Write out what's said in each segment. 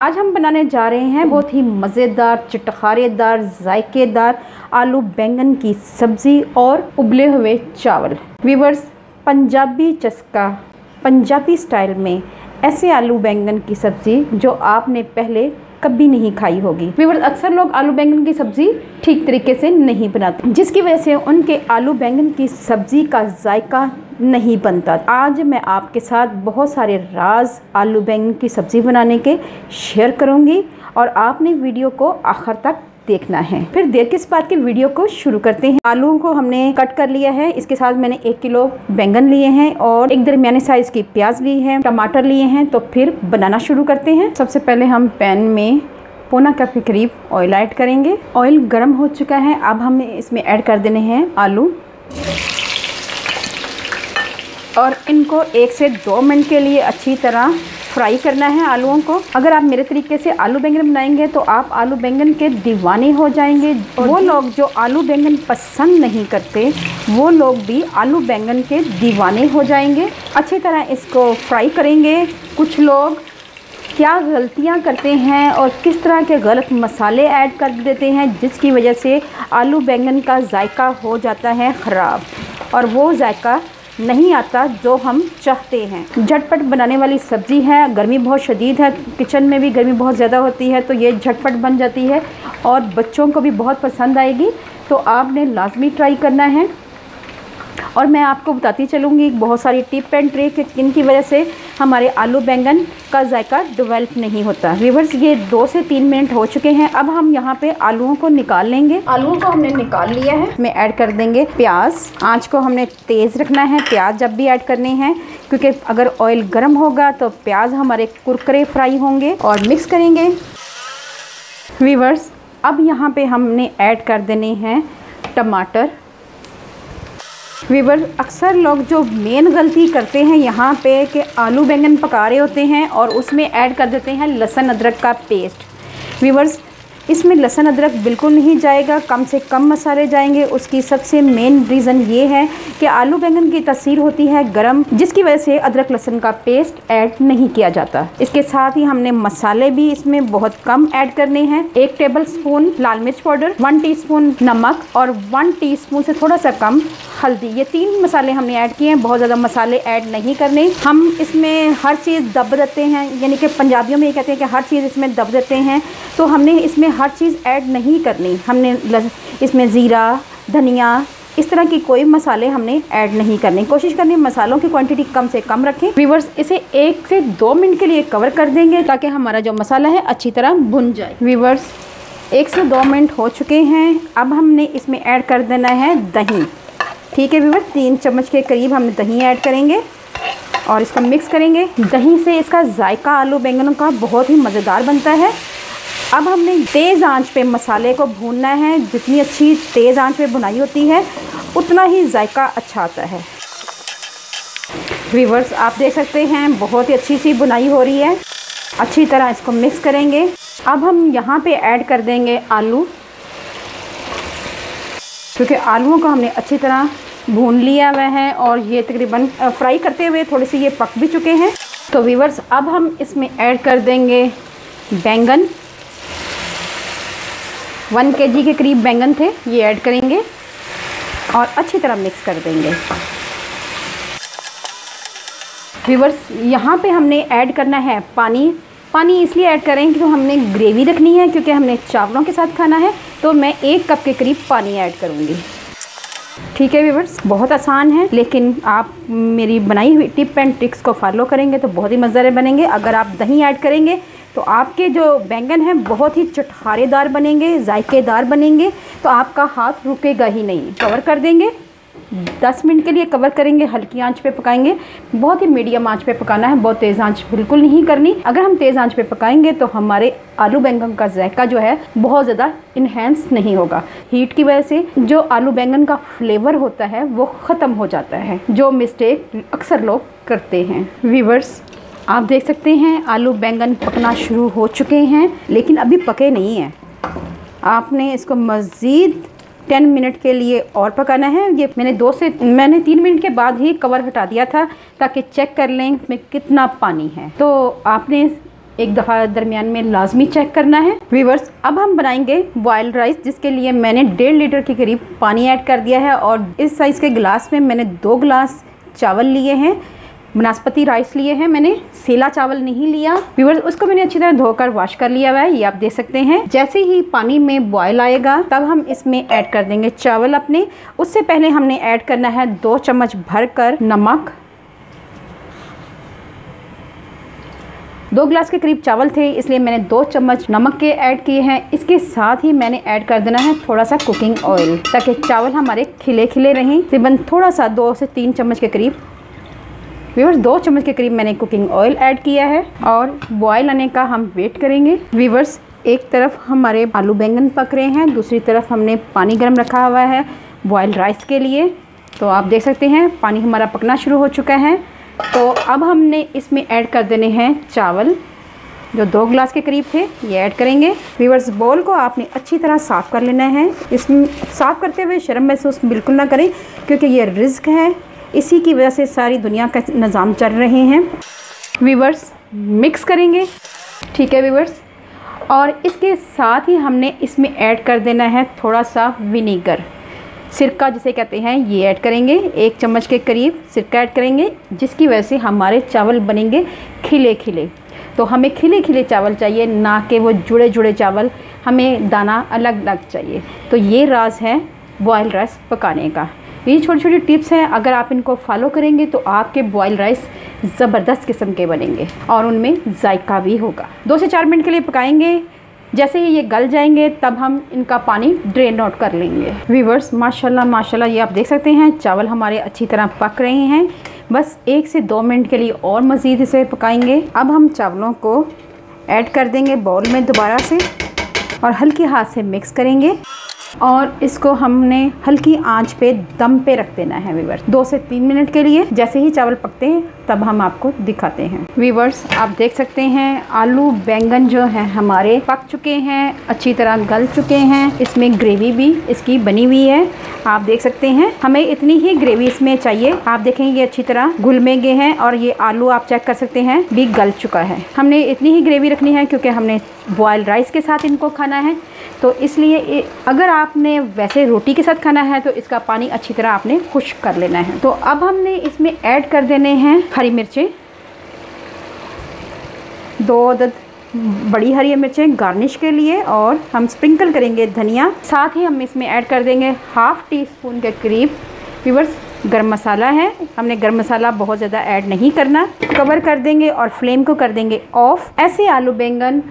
आज हम बनाने जा रहे हैं बहुत ही मज़ेदार, चटखारेदार, जायकेदार आलू बैंगन की सब्ज़ी और उबले हुए चावल। व्यूअर्स, पंजाबी चस्का, पंजाबी स्टाइल में ऐसे आलू बैंगन की सब्ज़ी जो आपने पहले कभी नहीं खाई होगी। व्यूअर्स, अक्सर लोग आलू बैंगन की सब्ज़ी ठीक तरीके से नहीं बनाते, जिसकी वजह से उनके आलू बैंगन की सब्ज़ी का जायका नहीं बनता। आज मैं आपके साथ बहुत सारे राज आलू बैंगन की सब्ज़ी बनाने के शेयर करूंगी और आपने वीडियो को आखिर तक देखना है। फिर देर किस बात की, वीडियो को शुरू करते हैं। आलू को हमने कट कर लिया है। इसके साथ मैंने 1 किलो बैंगन लिए हैं और एक दरमियाने साइज की प्याज ली है, टमाटर लिए हैं। तो फिर बनाना शुरू करते हैं। सबसे पहले हम पैन में पौना कप के करीब ऑयल ऐड करेंगे। ऑयल गर्म हो चुका है। अब हमें इसमें ऐड कर देने हैं आलू और इनको 1 से 2 मिनट के लिए अच्छी तरह फ्राई करना है आलूओं को। अगर आप मेरे तरीके से आलू बैंगन बनाएंगे तो आप आलू बैंगन के दीवाने हो जाएंगे। वो लोग जो आलू बैंगन पसंद नहीं करते वो लोग भी आलू बैंगन के दीवाने हो जाएंगे। अच्छी तरह इसको फ्राई करेंगे। कुछ लोग क्या गलतियां करते हैं और किस तरह के गलत मसाले ऐड कर देते हैं, जिसकी वजह से आलू बैंगन का जायका हो जाता है ख़राब और वो जायका नहीं आता जो हम चाहते हैं। झटपट बनाने वाली सब्ज़ी है। गर्मी बहुत शदीद है, किचन में भी गर्मी बहुत ज़्यादा होती है, तो ये झटपट बन जाती है और बच्चों को भी बहुत पसंद आएगी। तो आपने लाजमी ट्राई करना है। और मैं आपको बताती चलूँगी बहुत सारी टिप एंड ट्रिक इनकी वजह से हमारे आलू बैंगन का जायका डेवलप नहीं होता। व्यूअर्स, ये 2 से 3 मिनट हो चुके हैं। अब हम यहाँ पे आलूओं को निकाल लेंगे। आलूओं को हमने निकाल लिया है। मैं ऐड कर देंगे प्याज। आंच को हमने तेज़ रखना है प्याज जब भी ऐड करने हैं, क्योंकि अगर ऑयल गर्म होगा तो प्याज हमारे कुरकुरे फ्राई होंगे। और मिक्स करेंगे। व्यूअर्स, अब यहाँ पे हमने ऐड कर देने हैं टमाटर। व्यूअर्स, अक्सर लोग जो मेन गलती करते हैं यहाँ पे कि आलू बैंगन पका रहे होते हैं और उसमें ऐड कर देते हैं लहसुन अदरक का पेस्ट। व्यूअर्स, इसमें लहसुन अदरक बिल्कुल नहीं जाएगा, कम से कम मसाले जाएंगे। उसकी सबसे मेन रीज़न ये है कि आलू बैंगन की तासीर होती है गरम, जिसकी वजह से अदरक लहसुन का पेस्ट ऐड नहीं किया जाता। इसके साथ ही हमने मसाले भी इसमें बहुत कम ऐड करने हैं। 1 टेबल स्पून लाल मिर्च पाउडर, 1 टीस्पून नमक और 1 टीस्पून से थोड़ा सा कम हल्दी। ये 3 मसाले हमने ऐड किए हैं। बहुत ज़्यादा मसाले ऐड नहीं करने। हम इसमें हर चीज़ दब देते हैं, यानी कि पंजाबियों में ये कहते हैं कि हर चीज़ इसमें दब देते हैं। तो हमने इसमें हर चीज़ ऐड नहीं करनी। हमने इसमें ज़ीरा, धनिया, इस तरह की कोई मसाले हमने ऐड नहीं करने। कोशिश करनी मसालों की क्वांटिटी कम से कम रखें। व्यूअर्स, इसे 1 से 2 मिनट के लिए कवर कर देंगे ताकि हमारा जो मसाला है अच्छी तरह भुन जाए। व्यूअर्स, 1 से 2 मिनट हो चुके हैं। अब हमने इसमें ऐड कर देना है दही। ठीक है व्यूअर्स, 3 चम्मच के करीब हम दही ऐड करेंगे और इसको मिक्स करेंगे। दही से इसका जायका आलू बैंगनों का बहुत ही मज़ेदार बनता है। अब हमने तेज़ आंच पे मसाले को भूनना है। जितनी अच्छी तेज़ आंच पे भुनाई होती है उतना ही जायका अच्छा आता है। व्यूअर्स, आप देख सकते हैं बहुत ही अच्छी सी भुनाई हो रही है। अच्छी तरह इसको मिक्स करेंगे। अब हम यहाँ पे ऐड कर देंगे आलू, क्योंकि आलूओं को हमने अच्छी तरह भून लिया हुआ है और ये तकरीबन फ्राई करते हुए थोड़े से ये पक भी चुके हैं। तो व्यूअर्स, अब हम इसमें ऐड कर देंगे बैंगन। 1 kg के करीब बैंगन थे, ये ऐड करेंगे और अच्छी तरह मिक्स कर देंगे। व्यूअर्स, यहाँ पे हमने ऐड करना है पानी। पानी इसलिए ऐड करें कि हमने ग्रेवी रखनी है, क्योंकि हमने चावलों के साथ खाना है। तो मैं 1 कप के करीब पानी ऐड करूँगी। ठीक है व्यूअर्स, बहुत आसान है, लेकिन आप मेरी बनाई हुई टिप एंड ट्रिक्स को फॉलो करेंगे तो बहुत ही मज़ेदार बनेंगे। अगर आप दही ऐड करेंगे तो आपके जो बैंगन हैं बहुत ही चटखारेदार बनेंगे, जायकेदार बनेंगे। तो आपका हाथ रुकेगा ही नहीं। कवर कर देंगे, 10 मिनट के लिए कवर करेंगे। हल्की आंच पे पकाएंगे। बहुत ही मीडियम आंच पे पकाना है, बहुत तेज़ आंच बिल्कुल नहीं करनी। अगर हम तेज़ आंच पे पकाएंगे तो हमारे आलू बैंगन का जायका जो है बहुत ज़्यादा इन्हेंस नहीं होगा। हीट की वजह से जो आलू बैंगन का फ्लेवर होता है वो ख़त्म हो जाता है, जो मिस्टेक अक्सर लोग करते हैं। व्यूअर्स, आप देख सकते हैं आलू बैंगन पकना शुरू हो चुके हैं, लेकिन अभी पके नहीं हैं। आपने इसको मज़ीद 10 मिनट के लिए और पकाना है। ये मैंने 3 मिनट के बाद ही कवर हटा दिया था ताकि चेक कर लें इसमें कितना पानी है। तो आपने एक दफ़ा दरमियान में लाजमी चेक करना है। व्यूअर्स, अब हम बनाएंगे बॉयल्ड राइस, जिसके लिए मैंने 1.5 लीटर के करीब पानी ऐड कर दिया है और इस साइज़ के गिलास में मैंने 2 गिलास चावल लिए हैं। बनास्पति राइस लिए हैं मैंने, सेला चावल नहीं लिया। व्यूअर्स, उसको मैंने अच्छी तरह धोकर वॉश कर लिया हुआ है, ये आप देख सकते हैं। जैसे ही पानी में बॉयल आएगा तब हम इसमें ऐड कर देंगे चावल अपने। उससे पहले हमने ऐड करना है 2 चम्मच भरकर नमक। 2 गिलास के करीब चावल थे, इसलिए मैंने 2 चम्मच नमक के ऐड किए हैं। इसके साथ ही मैंने ऐड कर देना है थोड़ा सा कुकिंग ऑयल, ताकि चावल हमारे खिले खिले रहें। तकरीबन थोड़ा सा 2 से 3 चम्मच के करीब। व्यूअर्स, 2 चम्मच के करीब मैंने कुकिंग ऑयल ऐड किया है और बॉयल आने का हम वेट करेंगे। व्यूअर्स, एक तरफ हमारे आलू बैंगन पक रहे हैं, दूसरी तरफ हमने पानी गर्म रखा हुआ है बॉयल्ड राइस के लिए। तो आप देख सकते हैं पानी हमारा पकना शुरू हो चुका है। तो अब हमने इसमें ऐड कर देने हैं चावल, जो 2 गिलास के करीब थे, ये ऐड करेंगे। व्यूअर्स, बोल को आपने अच्छी तरह साफ़ कर लेना है। इसमें साफ़ करते हुए शर्म महसूस बिल्कुल ना करें, क्योंकि ये रिस्क है, इसी की वजह से सारी दुनिया का निज़ाम चल रहे हैं। व्यूअर्स, मिक्स करेंगे, ठीक है व्यूअर्स। और इसके साथ ही हमने इसमें ऐड कर देना है थोड़ा सा विनीगर, सिरका जिसे कहते हैं, ये ऐड करेंगे। 1 चम्मच के करीब सिरका ऐड करेंगे, जिसकी वजह से हमारे चावल बनेंगे खिले खिले। तो हमें खिले खिले चावल चाहिए, ना कि वो जुड़े जुड़े चावल, हमें दाना अलग अलग चाहिए। तो ये राज है बॉयल्ड राइस पकाने का। ये छोटी छोटी टिप्स हैं, अगर आप इनको फॉलो करेंगे तो आपके बॉयल्ड राइस ज़बरदस्त किस्म के बनेंगे और उनमें जायका भी होगा। 2 से 4 मिनट के लिए पकाएंगे। जैसे ही ये गल जाएंगे तब हम इनका पानी ड्रेन आउट कर लेंगे। व्यूअर्स, माशाल्लाह माशाल्लाह, ये आप देख सकते हैं चावल हमारे अच्छी तरह पक रहे हैं। बस 1 से 2 मिनट के लिए और मज़ीद इसे पकाएंगे। अब हम चावलों को ऐड कर देंगे बाउल में दोबारा से और हल्के हाथ से मिक्स करेंगे और इसको हमने हल्की आंच पे दम पे रख देना है व्यूअर्स, 2 से 3 मिनट के लिए। जैसे ही चावल पकते हैं तब हम आपको दिखाते हैं। व्यूअर्स, आप देख सकते हैं आलू बैंगन जो है हमारे पक चुके हैं, अच्छी तरह गल चुके हैं। इसमें ग्रेवी भी इसकी बनी हुई है, आप देख सकते हैं। हमें इतनी ही ग्रेवी इसमें चाहिए। आप देखेंगे ये अच्छी तरह घुल में गए हैं और ये आलू आप चेक कर सकते हैं भी गल चुका है। हमने इतनी ही ग्रेवी रखनी है क्योंकि हमने बॉयल्ड राइस के साथ इनको खाना है, तो इसलिए अगर आपने वैसे रोटी के साथ खाना है तो इसका पानी अच्छी तरह आपने खुश्क कर लेना है। तो अब हमने इसमें ऐड कर देने हैं हरी मिर्चें, 2 अदद बड़ी हरी मिर्चें गार्निश के लिए, और हम स्प्रिंकल करेंगे धनिया। साथ ही हम इसमें ऐड कर देंगे 1/2 टीस्पून के करीब व्यूअर्स गरम मसाला है। हमने गरम मसाला बहुत ज़्यादा ऐड नहीं करना। कवर कर देंगे और फ्लेम को कर देंगे ऑफ। ऐसे आलू बैंगन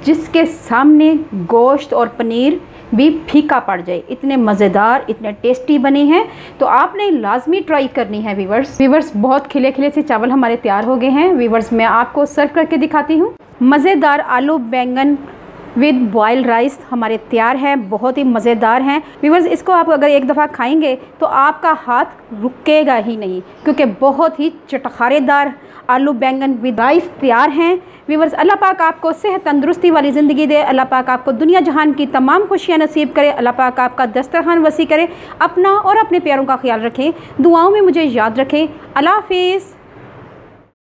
जिसके सामने गोश्त और पनीर भी फीका पड़ जाए, इतने मज़ेदार, इतने टेस्टी बने हैं। तो आपने लाजमी ट्राई करनी है व्यूअर्स। बहुत खिले खिले से चावल हमारे तैयार हो गए हैं व्यूअर्स। मैं आपको सर्व करके दिखाती हूँ। मज़ेदार आलू बैंगन विद बॉयल्ड राइस हमारे तैयार है, बहुत ही मज़ेदार हैं व्यूअर्स। इसको आप अगर एक दफ़ा खाएंगे तो आपका हाथ रुकेगा ही नहीं, क्योंकि बहुत ही चटखारेदार आलू बैंगन विद राइस तैयार हैं व्यूअर्स। अल्लाह पाक आपको सेहत तंदुरुस्ती वाली ज़िंदगी दे। अल्लाह पाक आपको दुनिया जहान की तमाम खुशियाँ नसीब करे। अल्लाह पाक आपका दस्तरखान वसी करे। अपना और अपने प्यारों का ख्याल रखें, दुआओं में मुझे याद रखें। अल्लाह हाफिज़।